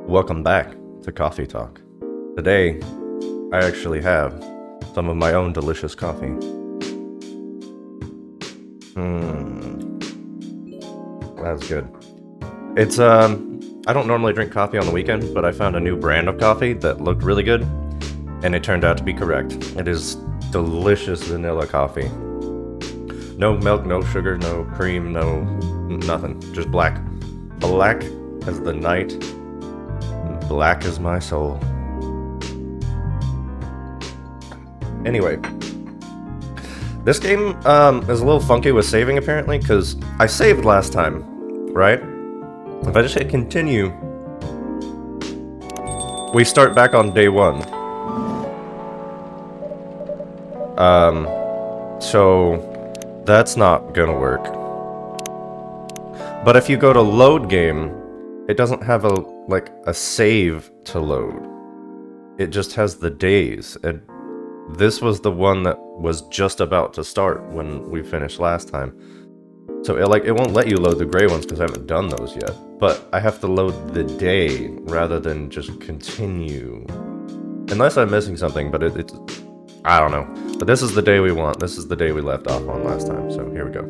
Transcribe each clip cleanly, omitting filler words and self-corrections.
Welcome back to Coffee Talk. Today, I actually have some of my own delicious coffee. That's good. It's, I don't normally drink coffee on the weekend, but I found a new brand of coffee that looked really good, and it turned out to be correct. It is delicious vanilla coffee. No milk, no sugar, no cream, no nothing. Just black. Black as the night, black as my soul. Anyway, this game is a little funky with saving apparently, because I saved last time, right? If I just hit continue, we start back on day one. So that's not gonna work. But if you go to load game, it doesn't have a save to load. It just has the days, and this was the one that was just about to start when we finished last time. So it won't let you load the gray ones because I haven't done those yet. But I have to load the day rather than just continue. Unless I'm missing something, but it's I don't know. But this is the day we want. This is the day we left off on last time. So here we go.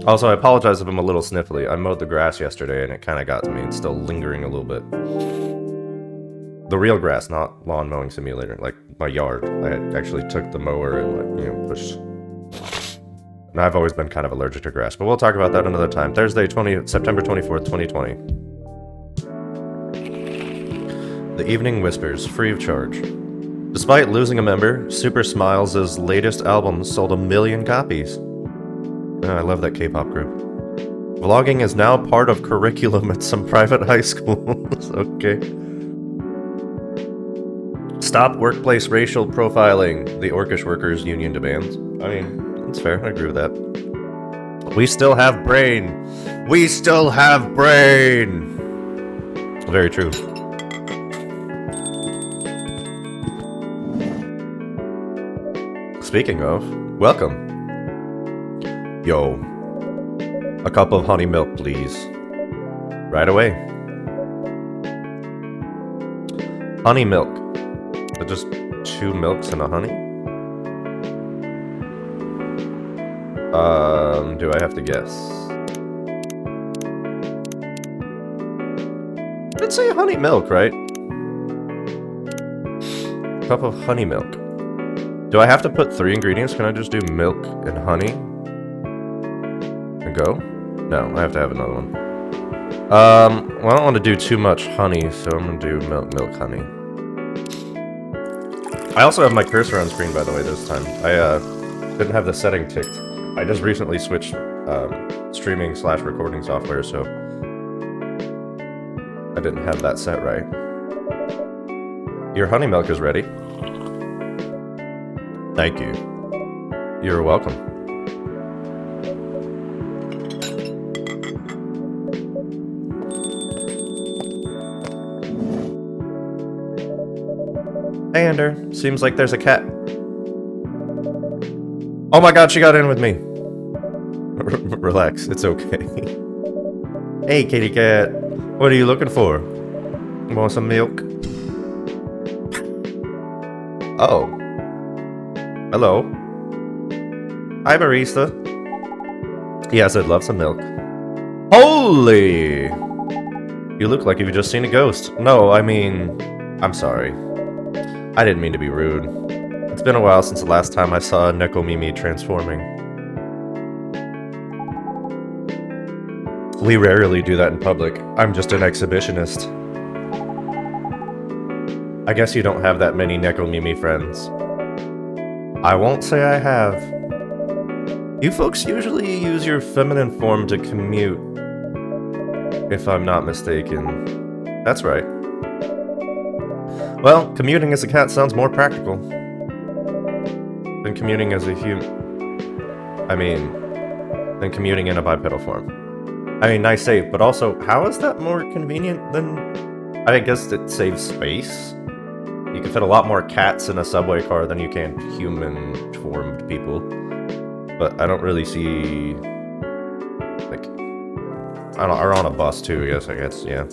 Also, I apologize if I'm a little sniffly. I mowed the grass yesterday and it kind of got to me. It's still lingering a little bit. The real grass, not lawn mowing simulator, like my yard. I actually took the mower and pushed. And I've always been kind of allergic to grass, but we'll talk about that another time. Thursday, September 24th, 2020. The Evening Whispers, free of charge. Despite losing a member, Super Smiles' latest album sold 1 million copies. I love that K-pop group. Vlogging is now part of curriculum at some private high schools. Okay. Stop workplace racial profiling, the Orcish Workers Union demands. I mean, that's fair. I agree with that. We still have brain. We still have brain. Very true. Speaking of, welcome. Yo, a cup of honey milk, please. Right away. Honey milk. So just 2 milks and a honey? Do I have to guess? Let's say honey milk, right? Cup of honey milk. Do I have to put 3 ingredients? Can I just do milk and honey? Go? No, I have to have another one. Well, I don't want to do too much honey, so I'm gonna do milk, honey. I also have my cursor on screen, by the way, this time. I didn't have the setting ticked. I just recently switched streaming/recording software, so I didn't have that set right. Your honey milk is ready. Thank you. You're welcome. Hey, Ender. Seems like there's a cat. Oh my god, she got in with me. Relax, it's okay. Hey, kitty cat. What are you looking for? Want some milk? Oh. Hello. Hi, barista. Yes, I'd love some milk. Holy! You look like you've just seen a ghost. No, I mean... I'm sorry. I didn't mean to be rude. It's been a while since the last time I saw a Nekomimi transforming. We rarely do that in public. I'm just an exhibitionist. I guess you don't have that many Nekomimi friends. I won't say I have. You folks usually use your feminine form to commute, if I'm not mistaken. That's right. Well, commuting as a cat sounds more practical than commuting as a human. Than commuting in a bipedal form. I mean, nice save, but also, how is that more convenient than... I guess it saves space? You can fit a lot more cats in a subway car than you can human-formed people. But I don't really see Or on a bus too, I guess, yeah.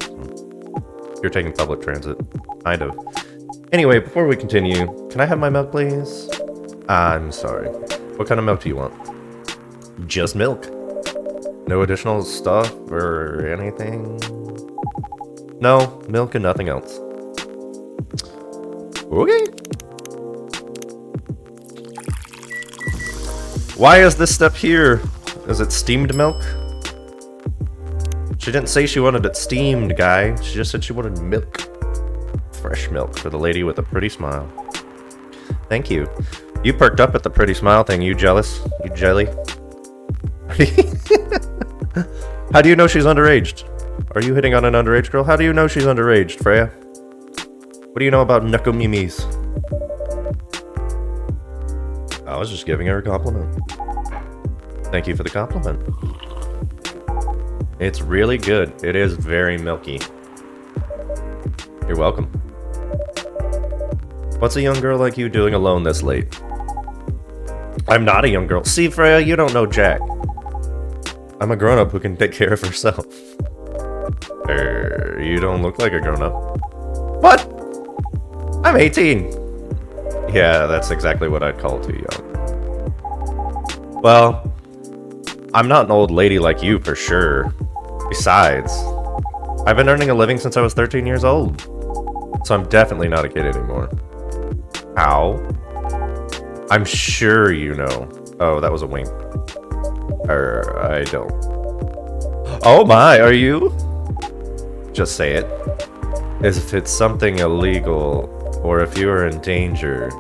You're taking public transit. Kind of. Anyway, before we continue, can I have my milk, please? I'm sorry. What kind of milk do you want? Just milk. No additional stuff or anything? No, milk and nothing else. Okay. Why is this step here? Is it steamed milk? She didn't say she wanted it steamed, guy. She just said she wanted milk. Fresh milk for the lady with a pretty smile. Thank you. You perked up at the pretty smile thing. You jealous? You jelly? How do you know she's underaged? Are you hitting on an underage girl? How do you know she's underaged, Freya? What do you know about Nukumimis? I was just giving her a compliment. Thank you for the compliment. It's really good. It is very milky. You're welcome. What's a young girl like you doing alone this late? I'm not a young girl. See, Freya, you don't know Jack. I'm a grown-up who can take care of herself. You don't look like a grown-up. What? I'm 18. Yeah, that's exactly what I'd call too young. Well, I'm not an old lady like you for sure. Besides, I've been earning a living since I was 13 years old. So I'm definitely not a kid anymore. How? I'm sure you know. Oh, that was a wink. I don't. Oh my, are you? Just say it. As if it's something illegal, or if you are in danger.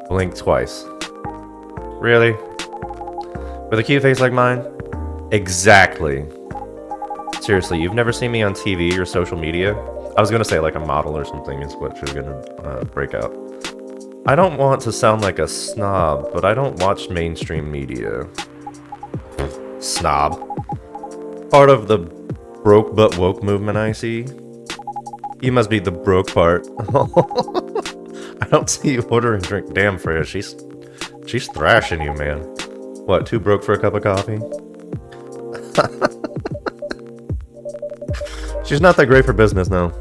Blink twice. Really? With a cute face like mine? Exactly. Seriously, you've never seen me on TV or social media? I was gonna say like a model or something is what you're gonna break out. I don't want to sound like a snob, but I don't watch mainstream media. Snob. Part of the broke but woke movement I see. You must be the broke part. I don't see you ordering drink. Damn, Freya, she's thrashing you, man. What, too broke for a cup of coffee? She's not that great for business, no.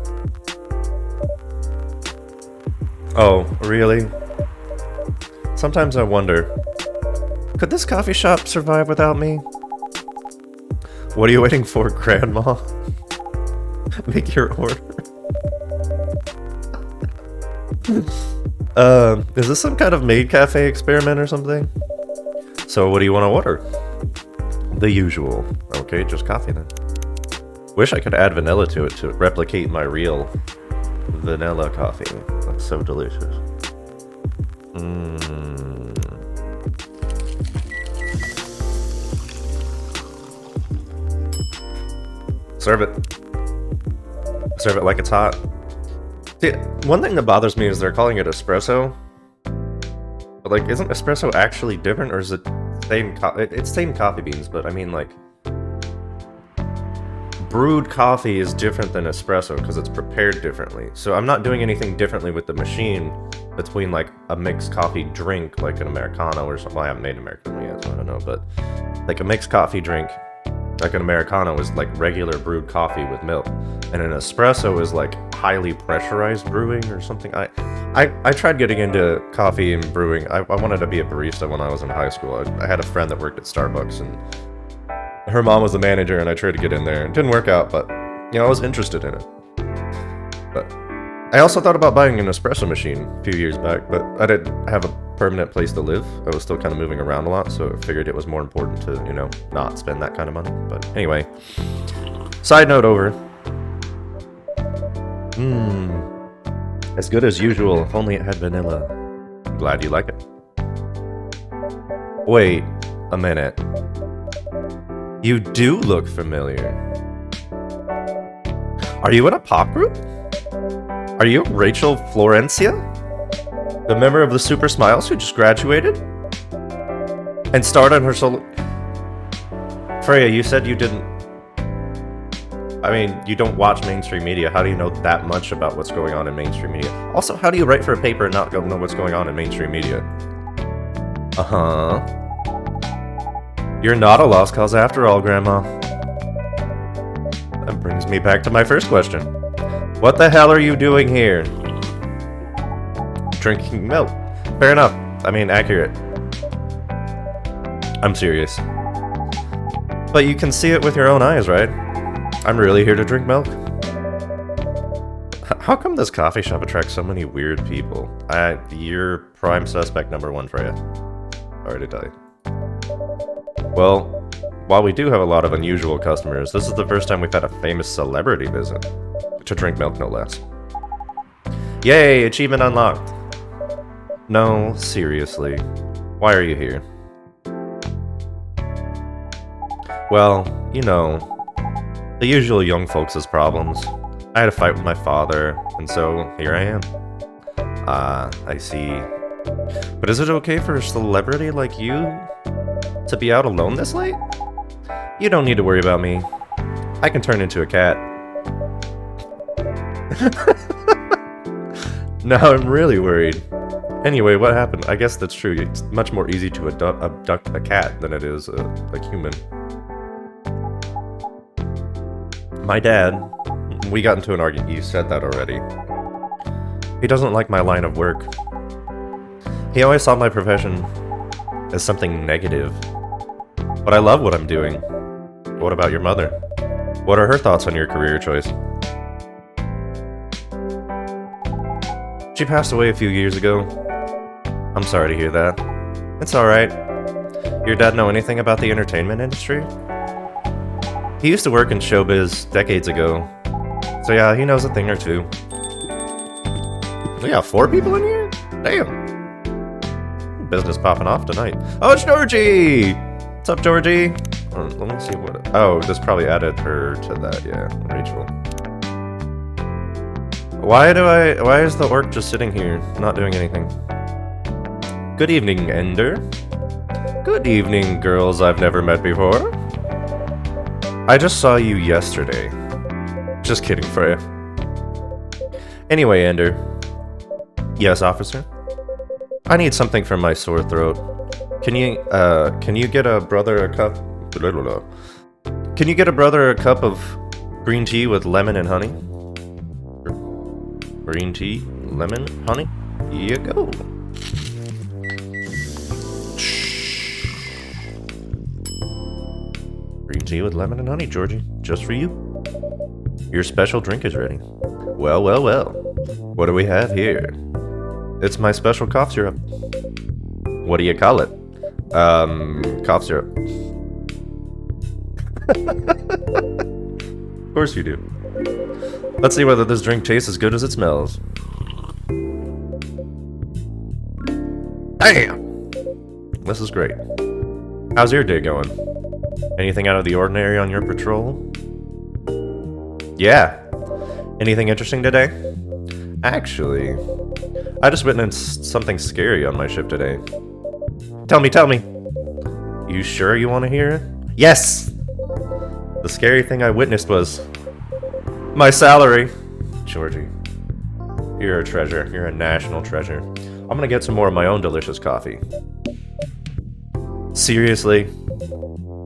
Oh, really? Sometimes I wonder, could this coffee shop survive without me? What are you waiting for, Grandma? Make your order. Is this some kind of maid cafe experiment or something? So what do you want to order? The usual. Okay, just coffee then. Wish I could add vanilla to it to replicate my real vanilla coffee. That's so delicious. Serve it. Serve it like it's hot. See, one thing that bothers me is they're calling it espresso. But like, isn't espresso actually different, or is it same? It's same coffee beans, but I mean like, brewed coffee is different than espresso because it's prepared differently. So I'm not doing anything differently with the machine between like a mixed coffee drink, like an Americano or something. Well, I haven't made an Americano yet, so I don't know. But like a mixed coffee drink, like an Americano is like regular brewed coffee with milk. And an espresso is like highly pressurized brewing or something. I tried getting into coffee and brewing. I wanted to be a barista when I was in high school. I had a friend that worked at Starbucks, and her mom was the manager, and I tried to get in there. It didn't work out, but you know, I was interested in it. But I also thought about buying an espresso machine a few years back, but I didn't have a permanent place to live. I was still kind of moving around a lot, so I figured it was more important to, you know, not spend that kind of money. But anyway, side note over. As good as usual, if only it had vanilla. I'm glad you like it. Wait a minute. You do look familiar. Are you in a pop group? Are you Rachel Florencia? The member of the Super Smiles who just graduated? And starred on her solo... Freya, you said you didn't... I mean, you don't watch mainstream media. How do you know that much about what's going on in mainstream media? Also, how do you write for a paper and not know what's going on in mainstream media? Uh-huh. You're not a lost cause after all, Grandma. brings me back to my first question. What the hell are you doing here? Drinking milk. Fair enough. I mean, accurate. I'm serious. But you can see it with your own eyes, right? I'm really here to drink milk. How come this coffee shop attracts so many weird people? You're prime suspect number one, Freya. Sorry to tell you. Well, while we do have a lot of unusual customers, this is the first time we've had a famous celebrity visit. To drink milk, no less. Yay, achievement unlocked. No, seriously. Why are you here? Well, you know, the usual young folks' problems. I had a fight with my father, and so here I am. I see. But is it okay for a celebrity like you to be out alone this late? You don't need to worry about me. I can turn into a cat. Now I'm really worried. Anyway, what happened? I guess that's true. It's much more easy to abduct a cat than it is a human. My dad, we got into an argument. You said that already. He doesn't like my line of work. He always saw my profession as something negative. But I love what I'm doing. What about your mother? What are her thoughts on your career choice? She passed away a few years ago. I'm sorry to hear that. It's alright. Your dad know anything about the entertainment industry? He used to work in showbiz decades ago. So yeah, he knows a thing or two. We got 4 people in here? Damn. Business popping off tonight. Oh, it's Georgie! What's up, Georgie? Let me see what... Oh, this probably added her to that, yeah. Rachel. Why is the orc just sitting here, not doing anything? Good evening, Ender. Good evening, girls I've never met before. I just saw you yesterday. Just kidding, Freya. Anyway, Ender. Yes, officer? I need something for my sore throat. Can you get a brother a cup? Can you get a brother a cup of green tea with lemon and honey? Green tea, lemon, honey? Here you go. Green tea with lemon and honey, Georgie. Just for you. Your special drink is ready. Well, well, well. What do we have here? It's my special cough syrup. What do you call it? Cough syrup. Of course you do. Let's see whether this drink tastes as good as it smells. Damn! This is great. How's your day going? Anything out of the ordinary on your patrol? Yeah. Anything interesting today? Actually, I just witnessed something scary on my shift today. Tell me. You sure you want to hear it? Yes! The scary thing I witnessed was... my salary! Georgie, you're a treasure. You're a national treasure. I'm gonna get some more of my own delicious coffee. Seriously?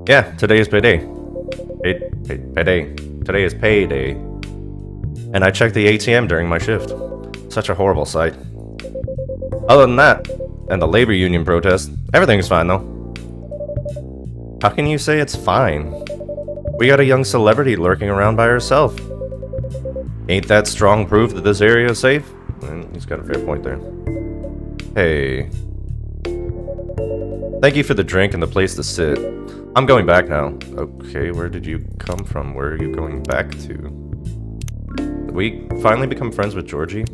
Yeah, today is payday. Payday. Today is payday. And I checked the ATM during my shift. Such a horrible sight. Other than that, and the labor union protest, everything's fine though. How can you say it's fine? We got a young celebrity lurking around by herself. Ain't that strong proof that this area is safe? He's got a fair point there. Hey. Thank you for the drink and the place to sit. I'm going back now. Okay, where did you come from? Where are you going back to? We finally become friends with Georgie.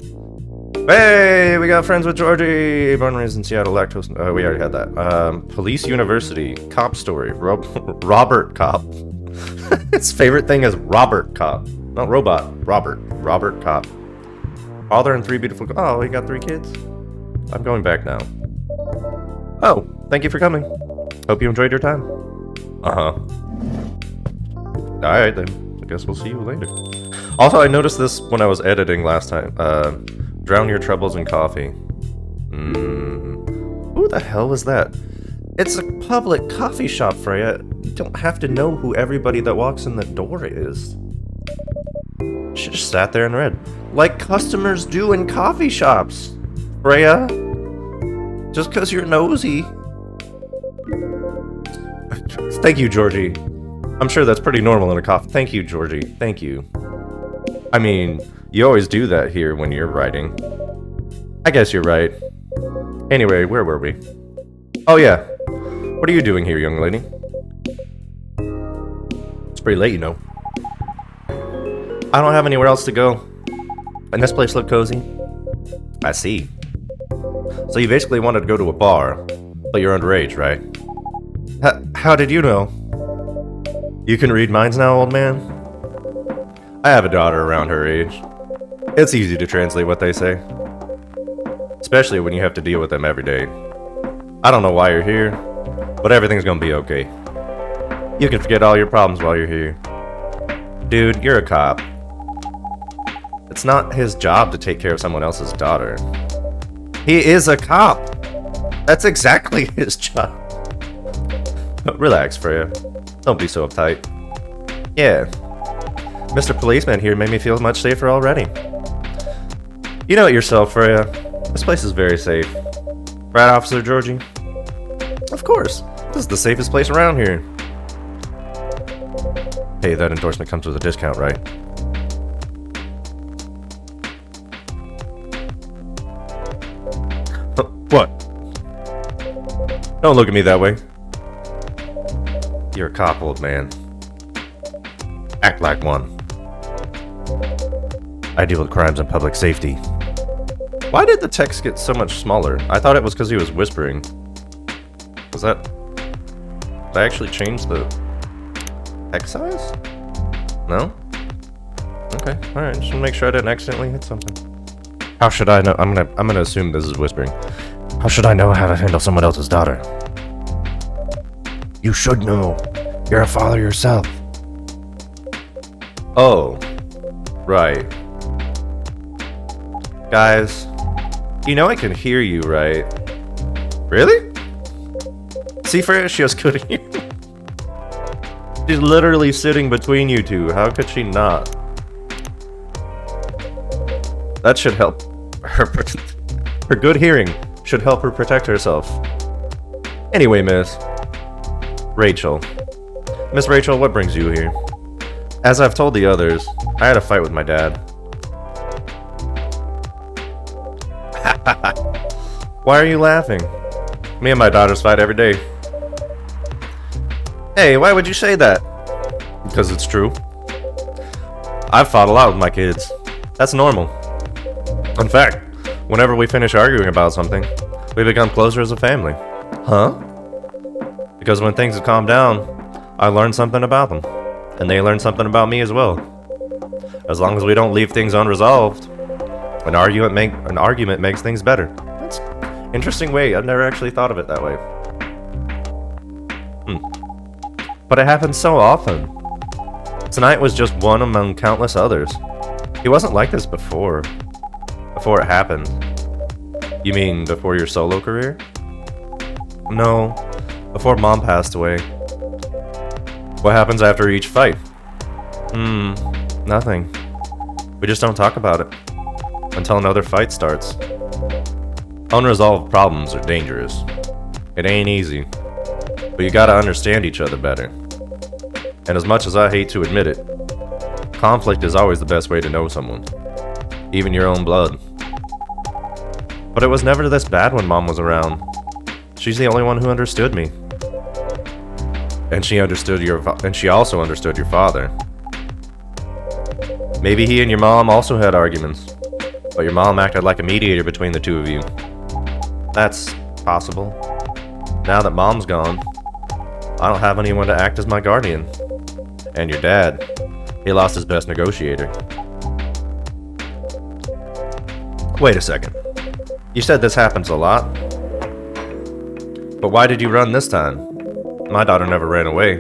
Hey, we got friends with Georgie! Born and raised in Seattle, lactose... we already had that. Police University. Cop story. Robert Cop. His favorite thing is Robert Cop. Not robot. Robert Cop. Father and 3 beautiful... Oh, he got 3 kids? I'm going back now. Oh, thank you for coming. Hope you enjoyed your time. Uh-huh. Alright then. I guess we'll see you later. Also, I noticed this when I was editing last time. Drown your troubles in coffee. Who the hell was that? It's a public coffee shop, Freya. You don't have to know who everybody that walks in the door is. She just sat there and read. Like customers do in coffee shops. Freya. Just because you're nosy. Thank you, Georgie. I'm sure that's pretty normal in a coffee. Thank you, Georgie. Thank you. I mean, you always do that here when you're writing. I guess you're right. Anyway, where were we? Oh yeah. What are you doing here, young lady? It's pretty late, you know. I don't have anywhere else to go. And this place looked cozy. I see. So you basically wanted to go to a bar, but you're underage, right? How did you know? You can read minds now, old man? I have a daughter around her age. It's easy to translate what they say. Especially when you have to deal with them every day. I don't know why you're here, but everything's gonna be okay. You can forget all your problems while you're here. Dude, you're a cop. It's not his job to take care of someone else's daughter. He is a cop. That's exactly his job. Relax, Freya. Don't be so uptight. Yeah. Mr. Policeman here made me feel much safer already. You know it yourself, Freya. This place is very safe. Right, Officer Georgie? Of course. This is the safest place around here. Hey, that endorsement comes with a discount, right? What? Don't look at me that way. You're a cop, old man. Act like one. I deal with crimes and public safety. Why did the text get so much smaller? I thought it was because he was whispering. Was that... Did I actually change the text size? No? Okay, alright, just wanna make sure I didn't accidentally hit something. How should I know? I'm gonna assume this is whispering. How should I know how to handle someone else's daughter? You should know. You're a father yourself. Oh. Right. Guys, you know I can hear you, right? Really? See, Freya, she just couldn't hear me. She's literally sitting between you two. How could she not? That should help her. Her good hearing should help her protect herself. Anyway, Miss Rachel. Miss Rachel, what brings you here? As I've told the others, I had a fight with my dad. Why are you laughing? Me and my daughters fight every day. Hey, why would you say that? Because it's true. I've fought a lot with my kids. That's normal. In fact, whenever we finish arguing about something, we become closer as a family. Huh? Because when things have calmed down, I learn something about them. And they learn something about me as well. As long as we don't leave things unresolved, an argument makes things better. That's an interesting way. I've never actually thought of it that way. But it happens so often. Tonight was just one among countless others. He wasn't like this before. Before it happened. You mean before your solo career? No. Before Mom passed away. What happens after each fight? Nothing. We just don't talk about it. Until another fight starts. Unresolved problems are dangerous. It ain't easy. But you gotta understand each other better. And as much as I hate to admit it, conflict is always the best way to know someone. Even your own blood. But it was never this bad when Mom was around. She's the only one who understood me. And she also understood your father. Maybe he and your mom also had arguments, but your mom acted like a mediator between the two of you. That's possible. Now that Mom's gone, I don't have anyone to act as my guardian. And your dad, he lost his best negotiator. Wait a second. You said this happens a lot? But why did you run this time? My daughter never ran away.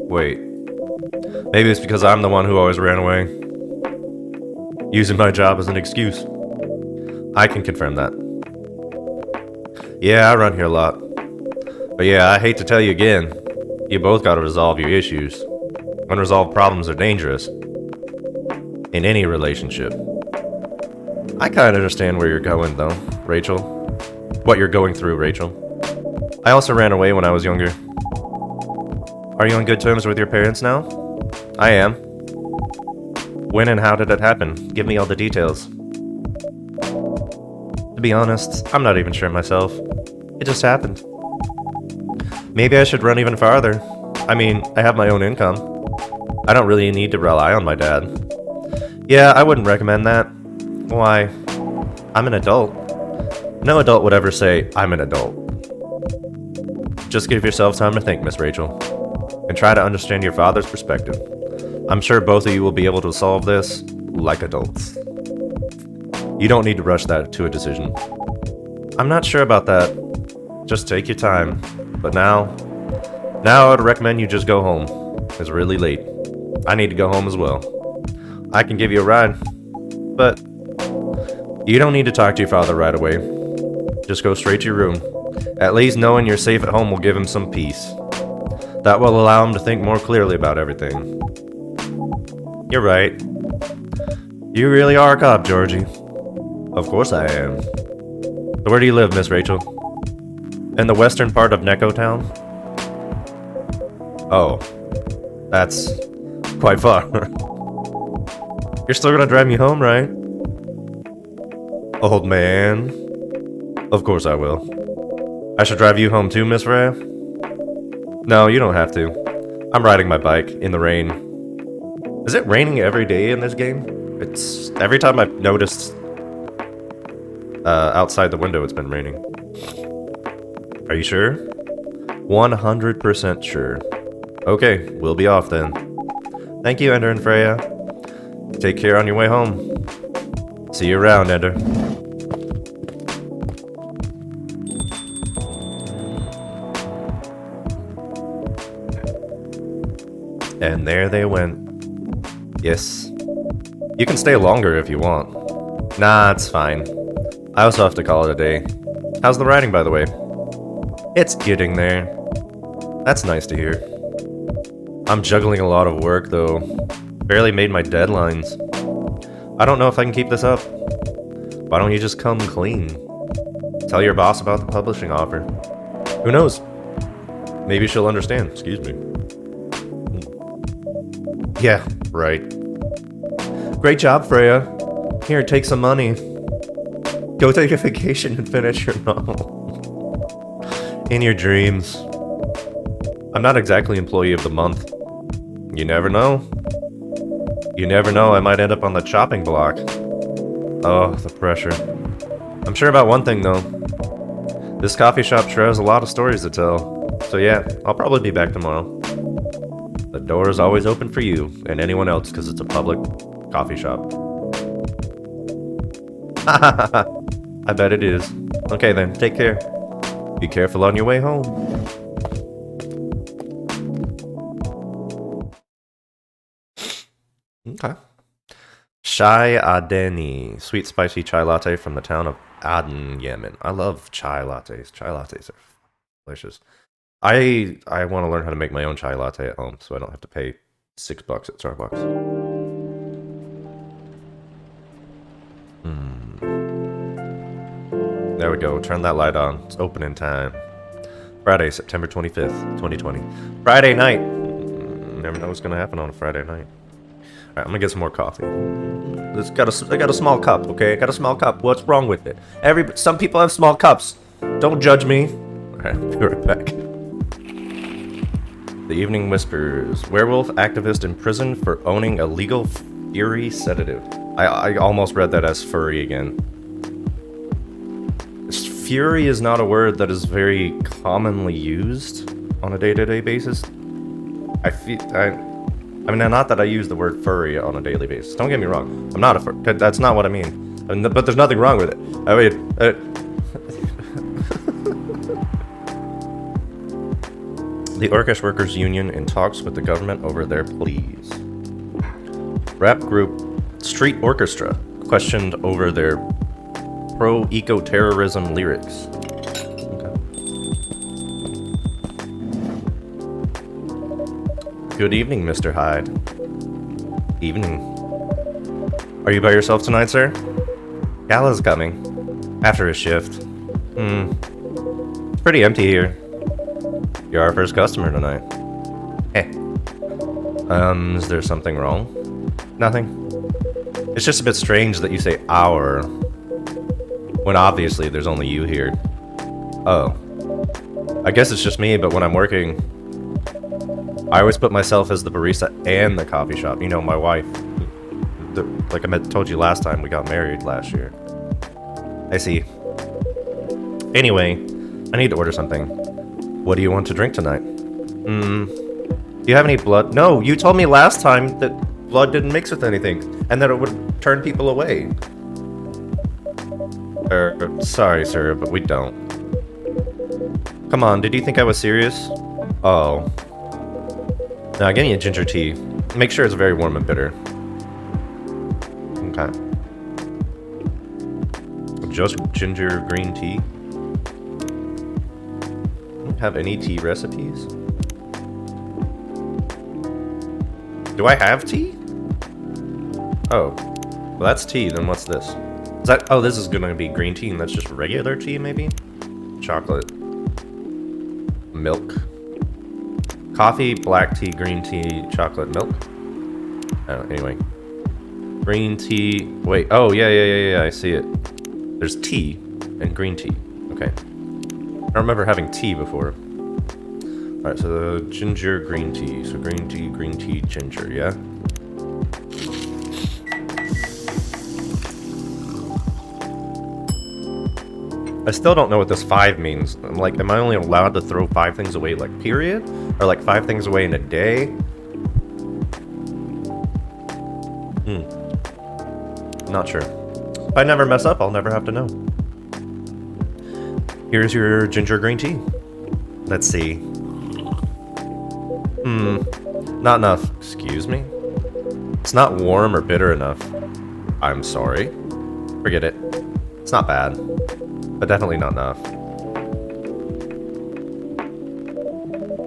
Wait. Maybe it's because I'm the one who always ran away. Using my job as an excuse. I can confirm that. Yeah, I run here a lot. But yeah, I hate to tell you again. You both gotta resolve your issues. Unresolved problems are dangerous. in any relationship. I kind of understand where you're going, though, Rachel. What you're going through, Rachel. I also ran away when I was younger. Are you on good terms with your parents now? I am. When and how did it happen? Give me all the details. To be honest, I'm not even sure myself. It just happened. Maybe I should run even farther. I mean, I have my own income. I don't really need to rely on my dad. Yeah, I wouldn't recommend that. Why? I'm an adult. No adult would ever say, I'm an adult. Just give yourself time to think, Miss Rachel. And try to understand your father's perspective. I'm sure both of you will be able to solve this like adults. You don't need to rush that to a decision. I'm not sure about that. Just take your time. But now I would recommend you just go home. It's really late. I need to go home as well. I can give you a ride, but you don't need to talk to your father right away. Just go straight to your room. At least knowing you're safe at home will give him some peace. That will allow him to think more clearly about everything. You're right. You really are a cop, Georgie. Of course I am. So where do you live, Miss Rachel? In the western part of Neko Town? Oh. That's quite far. You're still gonna drive me home, right? Old man. Of course I will. I should drive you home too, Miss Freya? No, you don't have to. I'm riding my bike in the rain. Is it raining every day in this game? It's every time I've noticed outside the window it's been raining. Are you sure? 100% sure. Okay, we'll be off then. Thank you, Ender and Freya. Take care on your way home. See you around, Ender. And there they went. Yes. You can stay longer if you want. Nah, it's fine. I also have to call it a day. How's the writing, by the way? It's getting there. That's nice to hear. I'm juggling a lot of work, though. Barely made my deadlines. I don't know if I can keep this up. Why don't you just come clean? Tell your boss about the publishing offer. Who knows? Maybe she'll understand. Excuse me. Yeah, right. Great job, Freya. Here, take some money. Go take a vacation and finish your novel. In your dreams. I'm not exactly employee of the month. You never know. You never know, I might end up on the chopping block. Oh, the pressure. I'm sure about one thing, though. This coffee shop sure has a lot of stories to tell. So yeah, I'll probably be back tomorrow. The door is always open for you and anyone else because it's a public coffee shop. I bet it is. Okay then, take care. Be careful on your way home. Okay. Chai Adeni. Sweet spicy chai latte from the town of Aden, Yemen. I love chai lattes. Chai lattes are delicious. I want to learn how to make my own chai latte at home so I don't have to pay $6 at Starbucks. There we go. Turn that light on. It's opening time. Friday, September 25th, 2020. Friday night. Never know what's going to happen on a Friday night. Alright, I'm going to get some more coffee. I got a small cup, okay? I got a small cup. What's wrong with it? Some people have small cups. Don't judge me. Alright, be right back. The Evening Whispers. Werewolf activist imprisoned for owning a legal fury sedative. I almost read that as furry again. Fury is not a word that is very commonly used on a day-to-day basis. I mean, not that I use the word furry on a daily basis. Don't get me wrong. I'm not a furry. That's not what I mean. But there's nothing wrong with it. I mean, the Orcish Workers Union in talks with the government over their pleas. Rap group Street Orchestra questioned over their pro-eco-terrorism lyrics. Okay. Good evening, Mr. Hyde. Evening. Are you by yourself tonight, sir? Gala's coming. After his shift. It's pretty empty here. You're our first customer tonight. Hey. Is there something wrong? Nothing. It's just a bit strange that you say our, when obviously there's only you here. Oh. I guess it's just me, but when I'm working, I always put myself as the barista and the coffee shop. You know, my wife. Like I told you last time, we got married last year. I see. Anyway, I need to order something. What do you want to drink tonight? Do you have any blood? No, you told me last time that blood didn't mix with anything, and that it would turn people away. Sorry, sir, but we don't. Come on, did you think I was serious? Oh. Now, give me a ginger tea. Make sure it's very warm and bitter. Okay. Just ginger green tea. Have any tea recipes? Do I have tea? Oh. Well, that's tea, then what's this? Is that, oh, this is gonna be green tea, and that's just regular tea, maybe? Chocolate. Milk. Coffee, black tea, green tea, chocolate, milk? Oh, anyway. Green tea, wait, oh, yeah, I see it. There's tea and green tea. Okay. I don't remember having tea before. Alright, so the ginger green tea. So green tea, ginger, yeah? I still don't know what this 5 means. I'm like, am I only allowed to throw 5 things away, like, period? Or like 5 things away in a day? Not sure. If I never mess up, I'll never have to know. Here's your ginger green tea. Let's see. Not enough. Excuse me? It's not warm or bitter enough. I'm sorry. Forget it. It's not bad. But definitely not enough.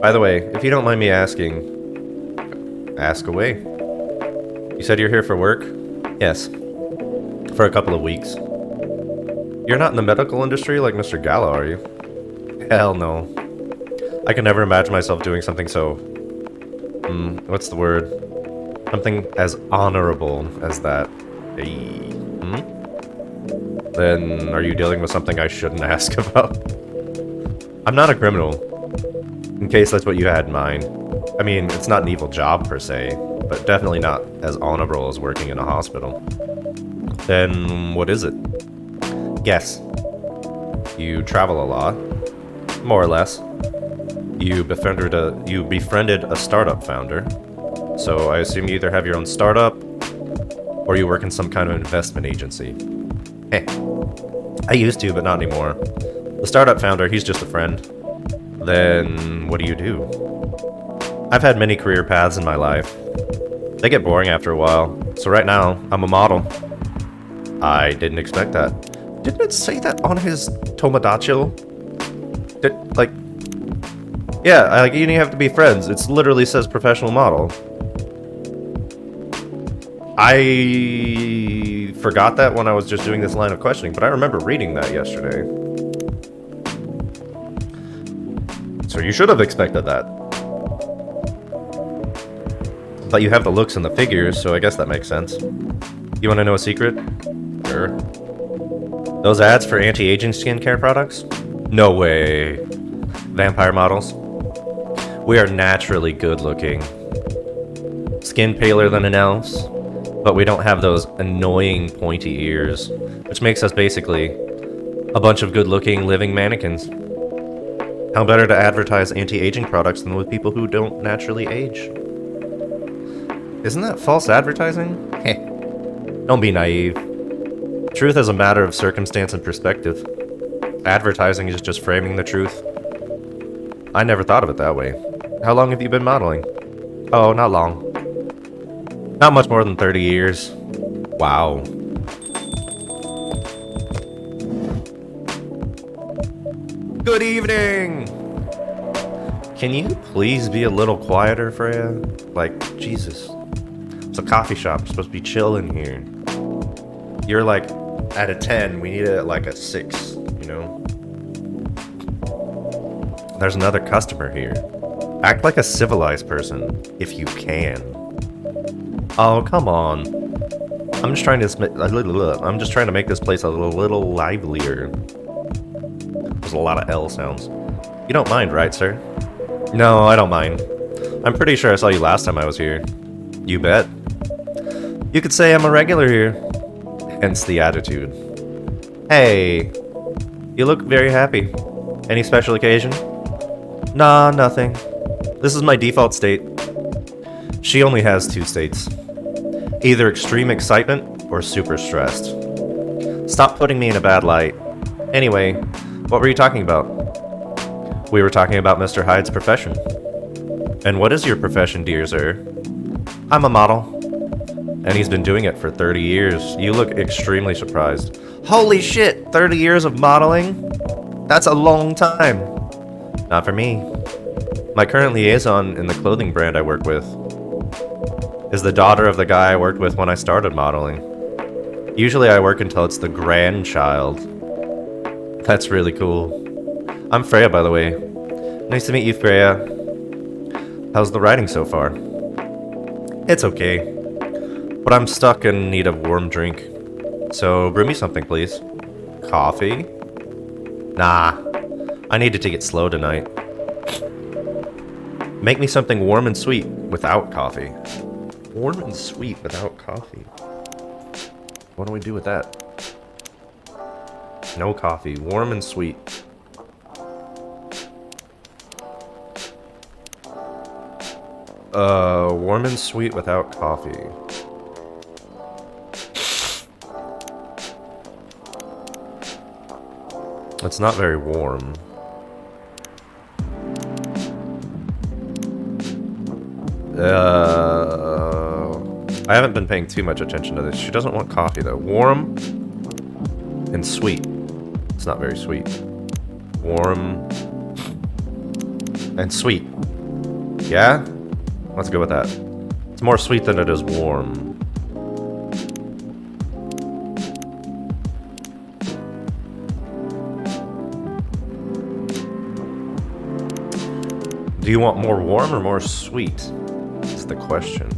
By the way, if you don't mind me asking, ask away. You said you're here for work? Yes. For a couple of weeks. You're not in the medical industry like Mr. Gallo, are you? Hell no. I can never imagine myself doing something so... what's the word? Something as honorable as that. Hey. Then are you dealing with something I shouldn't ask about? I'm not a criminal. In case that's what you had in mind. I mean, it's not an evil job per se, but definitely not as honorable as working in a hospital. Then what is it? Guess. You travel a lot. More or less. You befriended a startup founder. So I assume you either have your own startup, or you work in some kind of investment agency. Hey. I used to, but not anymore. The startup founder, he's just a friend. Then what do you do? I've had many career paths in my life. They get boring after a while. So right now, I'm a model. I didn't expect that. Didn't it say that on his Tomodachi? Yeah, you don't have to be friends. It literally says professional model. I forgot that when I was just doing this line of questioning, but I remember reading that yesterday. So you should have expected that. But you have the looks and the figures, so I guess that makes sense. You want to know a secret? Sure. Those ads for anti-aging skincare products? No way. Vampire models? We are naturally good looking. Skin paler than an elf's, but we don't have those annoying pointy ears, which makes us basically a bunch of good looking living mannequins. How better to advertise anti-aging products than with people who don't naturally age? Isn't that false advertising? Heh. Don't be naive. Truth is a matter of circumstance and perspective. Advertising is just framing the truth. I never thought of it that way. How long have you been modeling? Oh, not long. Not much more than 30 years. Wow. Good evening! Can you please be a little quieter, Freya? Like, Jesus. It's a coffee shop. We're supposed to be chill in here. You're like at a 10. We need it at like a 6, you know? There's another customer here. Act like a civilized person, if you can. Oh, come on. I'm just trying to make this place a little livelier. There's a lot of L sounds. You don't mind, right, sir? No, I don't mind. I'm pretty sure I saw you last time I was here. You bet. You could say I'm a regular here. Hence the attitude. Hey, you look very happy. Any special occasion? Nah, nothing. This is my default state. She only has 2 states. Either extreme excitement or super stressed. Stop putting me in a bad light. Anyway, what were you talking about? We were talking about Mr. Hyde's profession. And what is your profession, dear sir? I'm a model. And he's been doing it for 30 years. You look extremely surprised. Holy shit, 30 years of modeling? That's a long time. Not for me. My current liaison in the clothing brand I work with is the daughter of the guy I worked with when I started modeling. Usually I work until it's the grandchild. That's really cool. I'm Freya, by the way. Nice to meet you, Freya. How's the writing so far? It's okay. But I'm stuck in need of warm drink. So brew me something, please. Coffee? Nah. I need to take it slow tonight. Make me something warm and sweet without coffee. Warm and sweet without coffee. What do we do with that? No coffee. Warm and sweet. Warm and sweet without coffee. It's not very warm. I haven't been paying too much attention to this. She doesn't want coffee, though. Warm and sweet. It's not very sweet. Warm and sweet. Yeah? Let's go with that. It's more sweet than it is warm. Do you want more warm or more sweet? That's the question.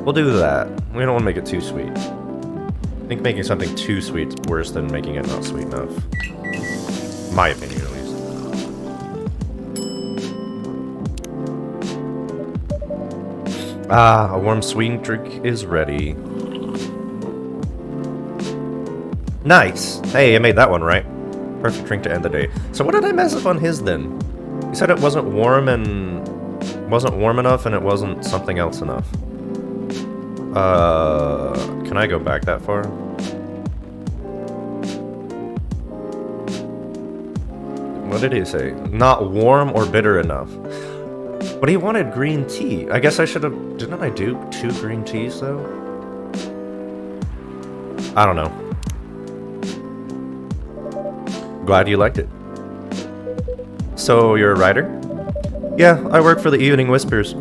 We'll do that. We don't want to make it too sweet. I think making something too sweet is worse than making it not sweet enough. My opinion, at least. Ah, a warm sweet drink is ready. Nice! Hey, I made that one right. Perfect drink to end the day. So what did I mess up on his then? He said it wasn't warm and... wasn't warm enough and it wasn't something else enough. Can I go back that far? What did he say? Not warm or bitter enough. But he wanted green tea. I guess I should have... Didn't I do 2 green teas, though? I don't know. Glad you liked it. So, you're a writer? Yeah, I work for the Evening Whispers.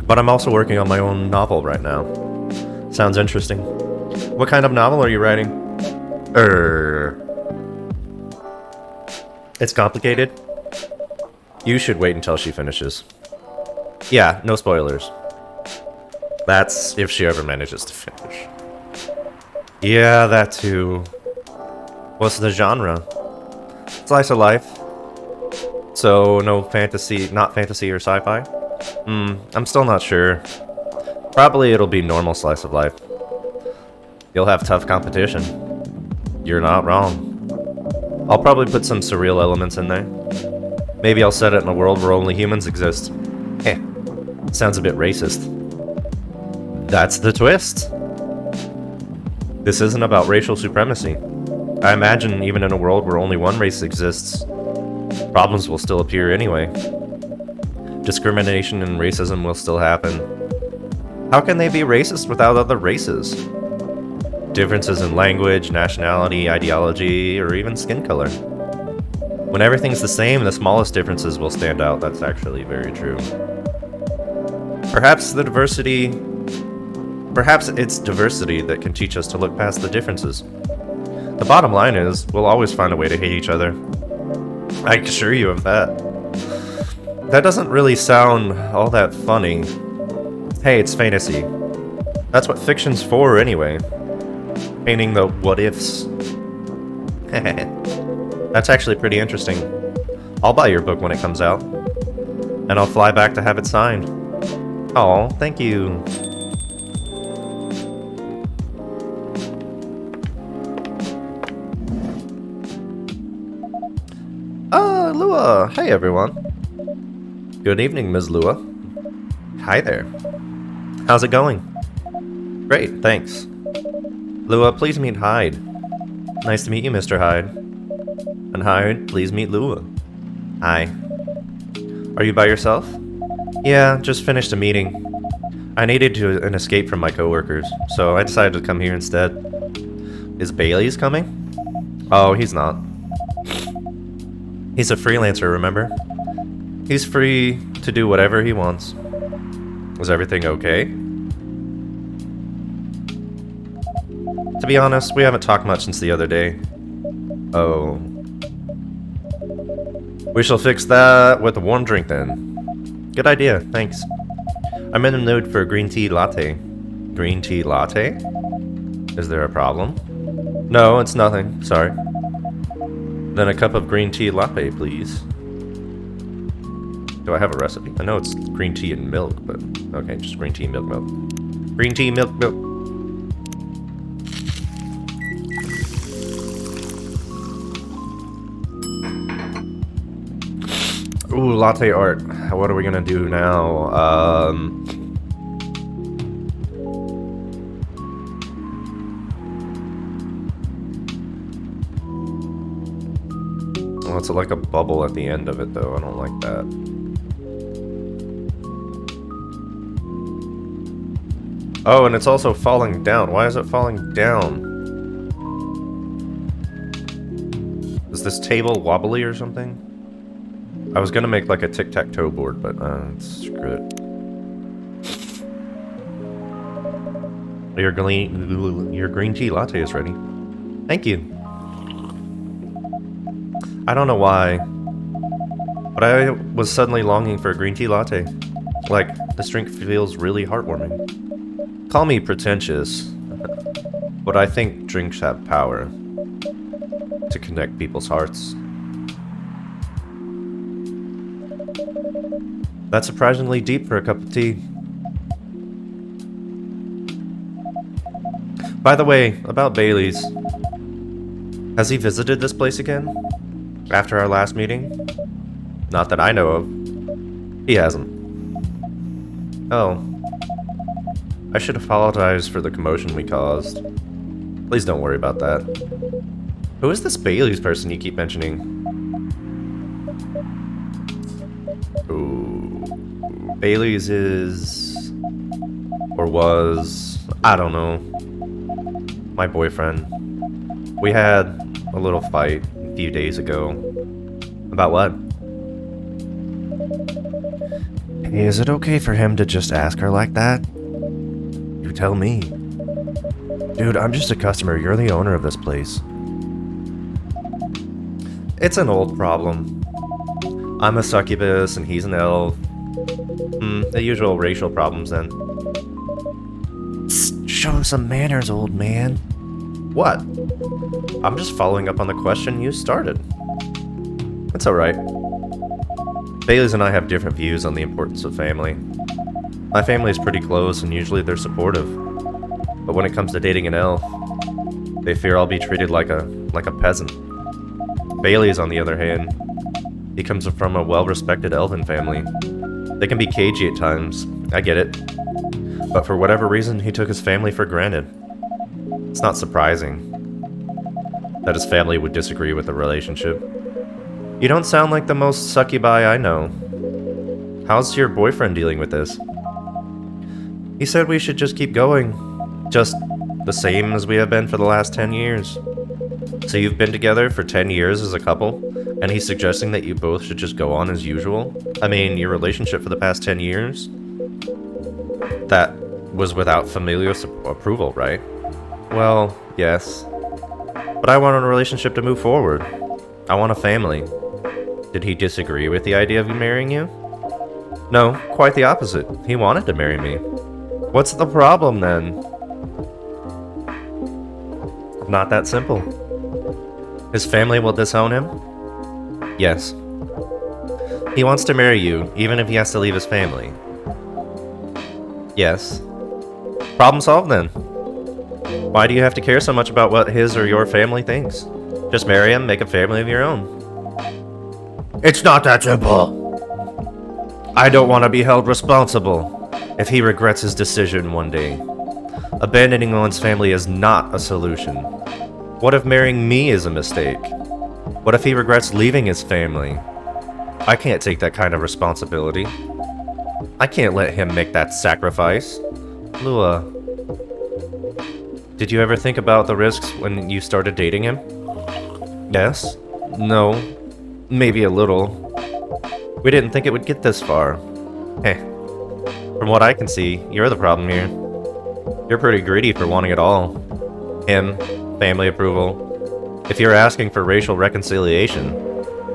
But I'm also working on my own novel right now. Sounds interesting. What kind of novel are you writing? It's complicated. You should wait until she finishes. Yeah, no spoilers. That's if she ever manages to finish. Yeah, that too. What's the genre? Slice of life. So, no fantasy, not fantasy or sci-fi? I'm still not sure. Probably it'll be normal slice of life. You'll have tough competition. You're not wrong. I'll probably put some surreal elements in there. Maybe I'll set it in a world where only humans exist. Eh, sounds a bit racist. That's the twist. This isn't about racial supremacy. I imagine even in a world where only one race exists, problems will still appear anyway. Discrimination and racism will still happen. How can they be racist without other races? Differences in language, nationality, ideology, or even skin color. When everything's the same, the smallest differences will stand out. That's actually very true. Perhaps the diversity Perhaps it's diversity that can teach us to look past the differences. The bottom line is, we'll always find a way to hate each other. I assure you of that. That doesn't really sound all that funny. Hey, it's fantasy. That's what fiction's for anyway. Painting the what-ifs. That's actually pretty interesting. I'll buy your book when it comes out. And I'll fly back to have it signed. Aw, thank you. Lua! Hey everyone. Good evening, Ms. Lua. Hi there. How's it going? Great, thanks. Lua, please meet Hyde. Nice to meet you, Mr. Hyde. And Hyde, please meet Lua. Hi. Are you by yourself? Yeah, just finished a meeting. I needed an escape from my coworkers, so I decided to come here instead. Is Bailey's coming? Oh, he's not. He's a freelancer, remember? He's free to do whatever he wants. Is everything okay? To be honest, we haven't talked much since the other day. Oh. We shall fix that with a warm drink then. Good idea, thanks. I'm in the mood for a green tea latte. Green tea latte? Is there a problem? No, it's nothing, sorry. Then a cup of green tea latte, please. Do I have a recipe? I know it's green tea and milk, but okay, just green tea, milk. Green tea, milk. Ooh, latte art. What are we gonna do now? Well, it's like a bubble at the end of it, though. I don't like that. Oh, and it's also falling down. Why is it falling down? Is this table wobbly or something? I was gonna make like a tic-tac-toe board, but screw it. Your green tea latte is ready. Thank you. I don't know why, but I was suddenly longing for a green tea latte. Like, this drink feels really heartwarming. Call me pretentious, but I think drinks have power to connect people's hearts. That's surprisingly deep for a cup of tea. By the way, about Bailey's. Has he visited this place again? After our last meeting? Not that I know of. He hasn't. Oh. I should apologize for the commotion we caused. Please don't worry about that. Who is this Bailey's person you keep mentioning? Ooh. Bailey's is... or was... I don't know. My boyfriend. We had a little fight a few days ago. About what? Hey, is it okay for him to just ask her like that? You tell me. Dude, I'm just a customer. You're the owner of this place. It's an old problem. I'm a succubus and he's an elf. The usual racial problems then. Show some manners, old man. What? I'm just following up on the question you started. It's alright. Bailey's and I have different views on the importance of family. My family is pretty close and usually they're supportive. But when it comes to dating an elf, they fear I'll be treated like a peasant. Bailey's, on the other hand, he comes from a well-respected elven family. They can be cagey at times, I get it. But for whatever reason, he took his family for granted. It's not surprising that his family would disagree with the relationship. You don't sound like the most succubi I know. How's your boyfriend dealing with this? He said we should just keep going. Just the same as we have been for the last 10 years. So you've been together for 10 years as a couple, and he's suggesting that you both should just go on as usual? I mean, your relationship for the past 10 years? was without familial approval, right? Well, yes. But I want a relationship to move forward. I want a family. Did he disagree with the idea of marrying you? No, quite the opposite. He wanted to marry me. What's the problem then? Not that simple. His family will disown him? Yes. He wants to marry you, even if he has to leave his family. Yes. Problem solved then. Why do you have to care so much about what his or your family thinks? Just marry him, make a family of your own. It's not that simple. I don't want to be held responsible if he regrets his decision one day. Abandoning one's family is not a solution. What if marrying me is a mistake? What if he regrets leaving his family? I can't take that kind of responsibility. I can't let him make that sacrifice. Lua, did you ever think about the risks when you started dating him? Yes? No? Maybe a little. We didn't think it would get this far. Heh. From what I can see, you're the problem here. You're pretty greedy for wanting it all. Him, family approval. If you're asking for racial reconciliation,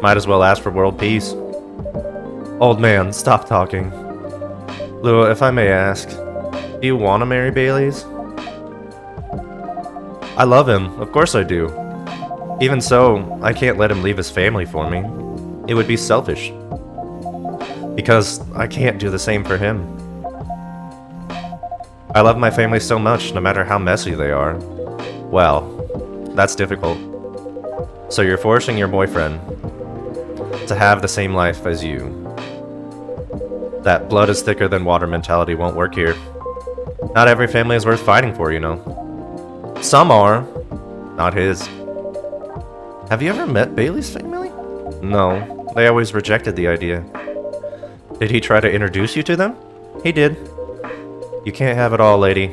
might as well ask for world peace. Old man, stop talking. Lua, if I may ask, do you want to marry Bailey's? I love him, of course I do. Even so, I can't let him leave his family for me. It would be selfish. Because I can't do the same for him. I love my family so much, no matter how messy they are. Well, that's difficult. So you're forcing your boyfriend to have the same life as you. That blood is thicker than water mentality won't work here. Not every family is worth fighting for, you know. Some are. Not his. Have you ever met Bailey's family? No, they always rejected the idea. Did he try to introduce you to them? He did. You can't have it all, lady.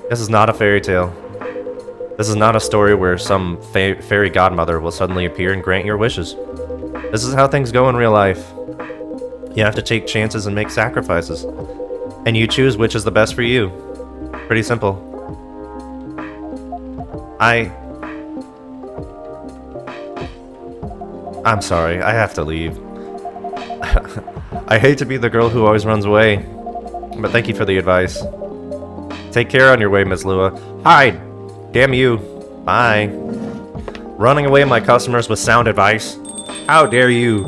This is not a fairy tale. This is not a story where some fairy godmother will suddenly appear and grant your wishes. This is how things go in real life. You have to take chances and make sacrifices. And you choose which is the best for you. Pretty simple. I'm sorry, I have to leave. I hate to be the girl who always runs away, but thank you for the advice. Take care on your way, Miss Lua. Hide! Damn you. Bye. Running away my customers with sound advice. How dare you?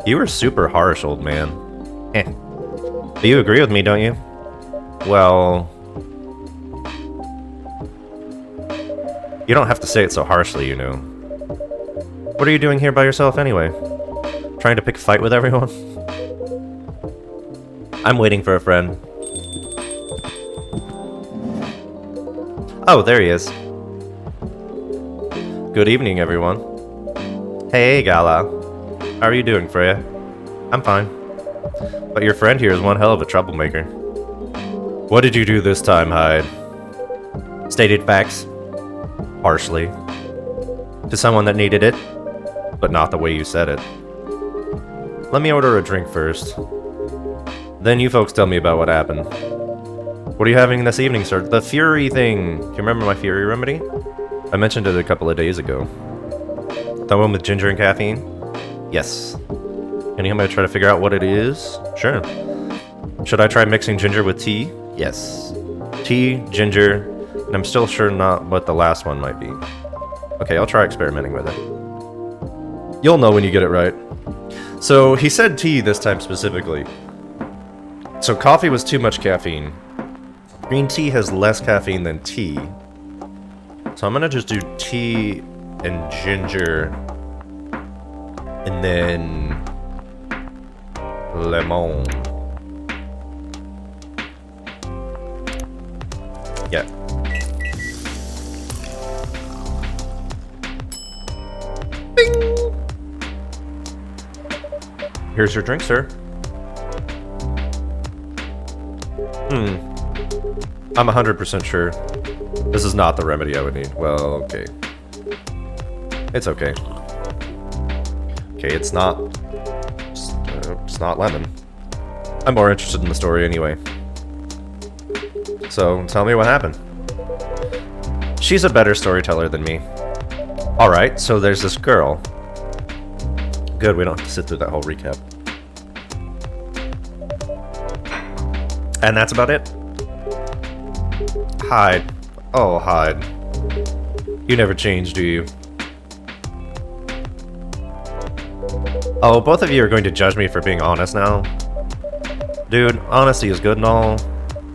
You were super harsh, old man. Eh. But you agree with me, don't you? Well... You don't have to say it so harshly, you know. What are you doing here by yourself anyway? Trying to pick a fight with everyone? I'm waiting for a friend. Oh, there he is. Good evening, everyone. Hey, Gala. How are you doing, Freya? I'm fine. But your friend here is one hell of a troublemaker. What did you do this time, Hyde? Stated facts. Harshly. To someone that needed it, but not the way you said it. Let me order a drink first. Then you folks tell me about what happened. What are you having this evening, sir? The Fury thing! Do you remember my Fury remedy? I mentioned it a couple of days ago. The one with ginger and caffeine? Yes. Can you help me try to figure out what it is? Sure. Should I try mixing ginger with tea? Yes. Tea, ginger, and I'm still sure not what the last one might be. Okay, I'll try experimenting with it. You'll know when you get it right. So, he said tea this time specifically. So coffee was too much caffeine. Green tea has less caffeine than tea. So I'm gonna just do tea and ginger. And then... lemon. Yeah. Bing! Here's your drink, sir. I'm 100% sure this is not the remedy I would need. Well, okay. It's okay. Okay, it's not... It's not lemon. I'm more interested in the story anyway. So, tell me what happened. She's a better storyteller than me. Alright, so there's this girl. Good, we don't have to sit through that whole recap. And that's about it. Hyde. Oh, Hyde. You never change, do you? Oh, both of you are going to judge me for being honest now. Dude, honesty is good and all,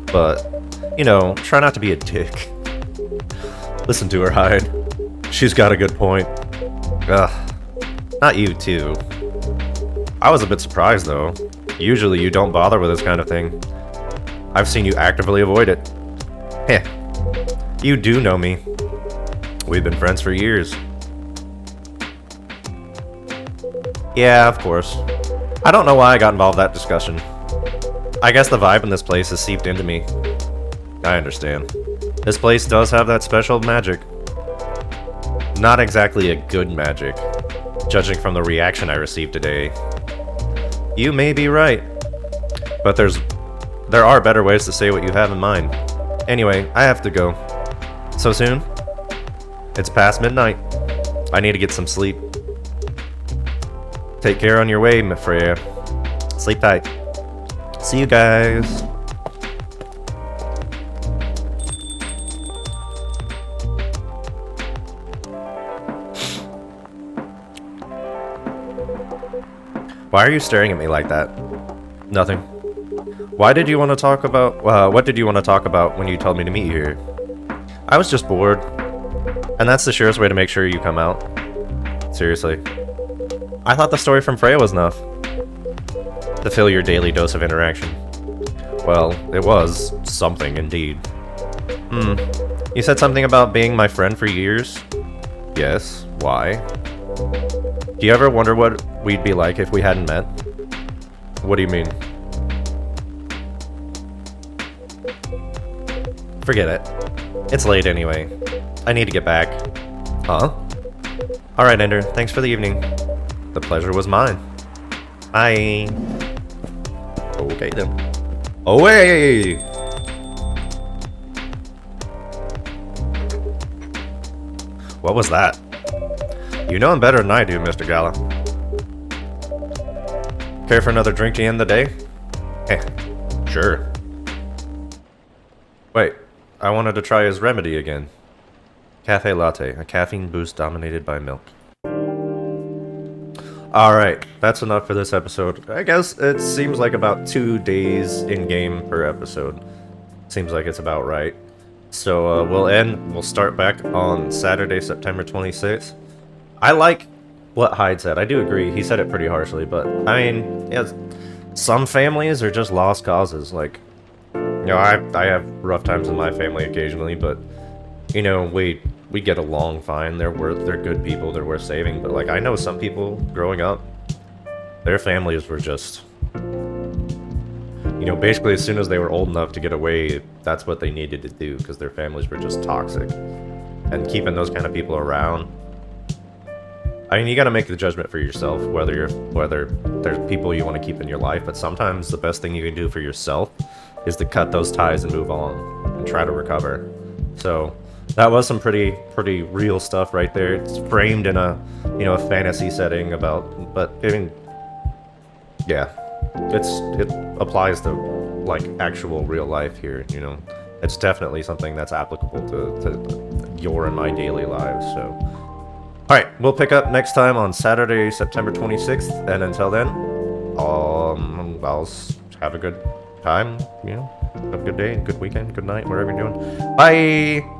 but, you know, try not to be a dick. Listen to her, Hyde. She's got a good point. Ugh. Not you, too. I was a bit surprised, though. Usually you don't bother with this kind of thing. I've seen you actively avoid it. Heh. You do know me. We've been friends for years. Yeah, of course. I don't know why I got involved in that discussion. I guess the vibe in this place has seeped into me. I understand. This place does have that special magic. Not exactly a good magic, judging from the reaction I received today. You may be right, but there are better ways to say what you have in mind. Anyway, I have to go. So soon? It's past midnight. I need to get some sleep. Take care on your way, my Freya. Sleep tight. See you guys. Why are you staring at me like that? Nothing. Why did you want to talk about, what did you want to talk about when you told me to meet you here? I was just bored. And that's the surest way to make sure you come out. Seriously. I thought the story from Freya was enough to fill your daily dose of interaction. Well, it was something indeed. You said something about being my friend for years? Yes, why? Do you ever wonder what we'd be like if we hadn't met? What do you mean? Forget it. It's late anyway. I need to get back. Huh? Alright, Ender. Thanks for the evening. The pleasure was mine. Bye. Okay then. Away! What was that? You know him better than I do, Mr. Gala. Care for another drink to end the day? Sure. Wait, I wanted to try his remedy again. Cafe latte, a caffeine boost dominated by milk. Alright, that's enough for this episode. I guess it seems like about 2 days in-game per episode. Seems like it's about right. So we'll start back on Saturday, September 26th. I like what Hyde said. I do agree. He said it pretty harshly, but I mean, yeah, some families are just lost causes. Like, you know, I have rough times in my family occasionally, but you know, we get along fine. They're good people. They're worth saving. But like, I know some people growing up, their families were just, you know, basically as soon as they were old enough to get away, that's what they needed to do because their families were just toxic. And keeping those kind of people around, I mean, you gotta make the judgment for yourself, whether there's people you want to keep in your life, but sometimes the best thing you can do for yourself is to cut those ties and move on and try to recover. So that was some pretty real stuff right there. It's framed in a, you know, a fantasy setting about, but I mean, yeah, it applies to like actual real life here, you know. It's definitely something that's applicable to your and my daily lives, so. Alright, we'll pick up next time on Saturday, September 26th, and until then, I'll have a good time, you know, have a good day, good weekend, good night, whatever you're doing. Bye!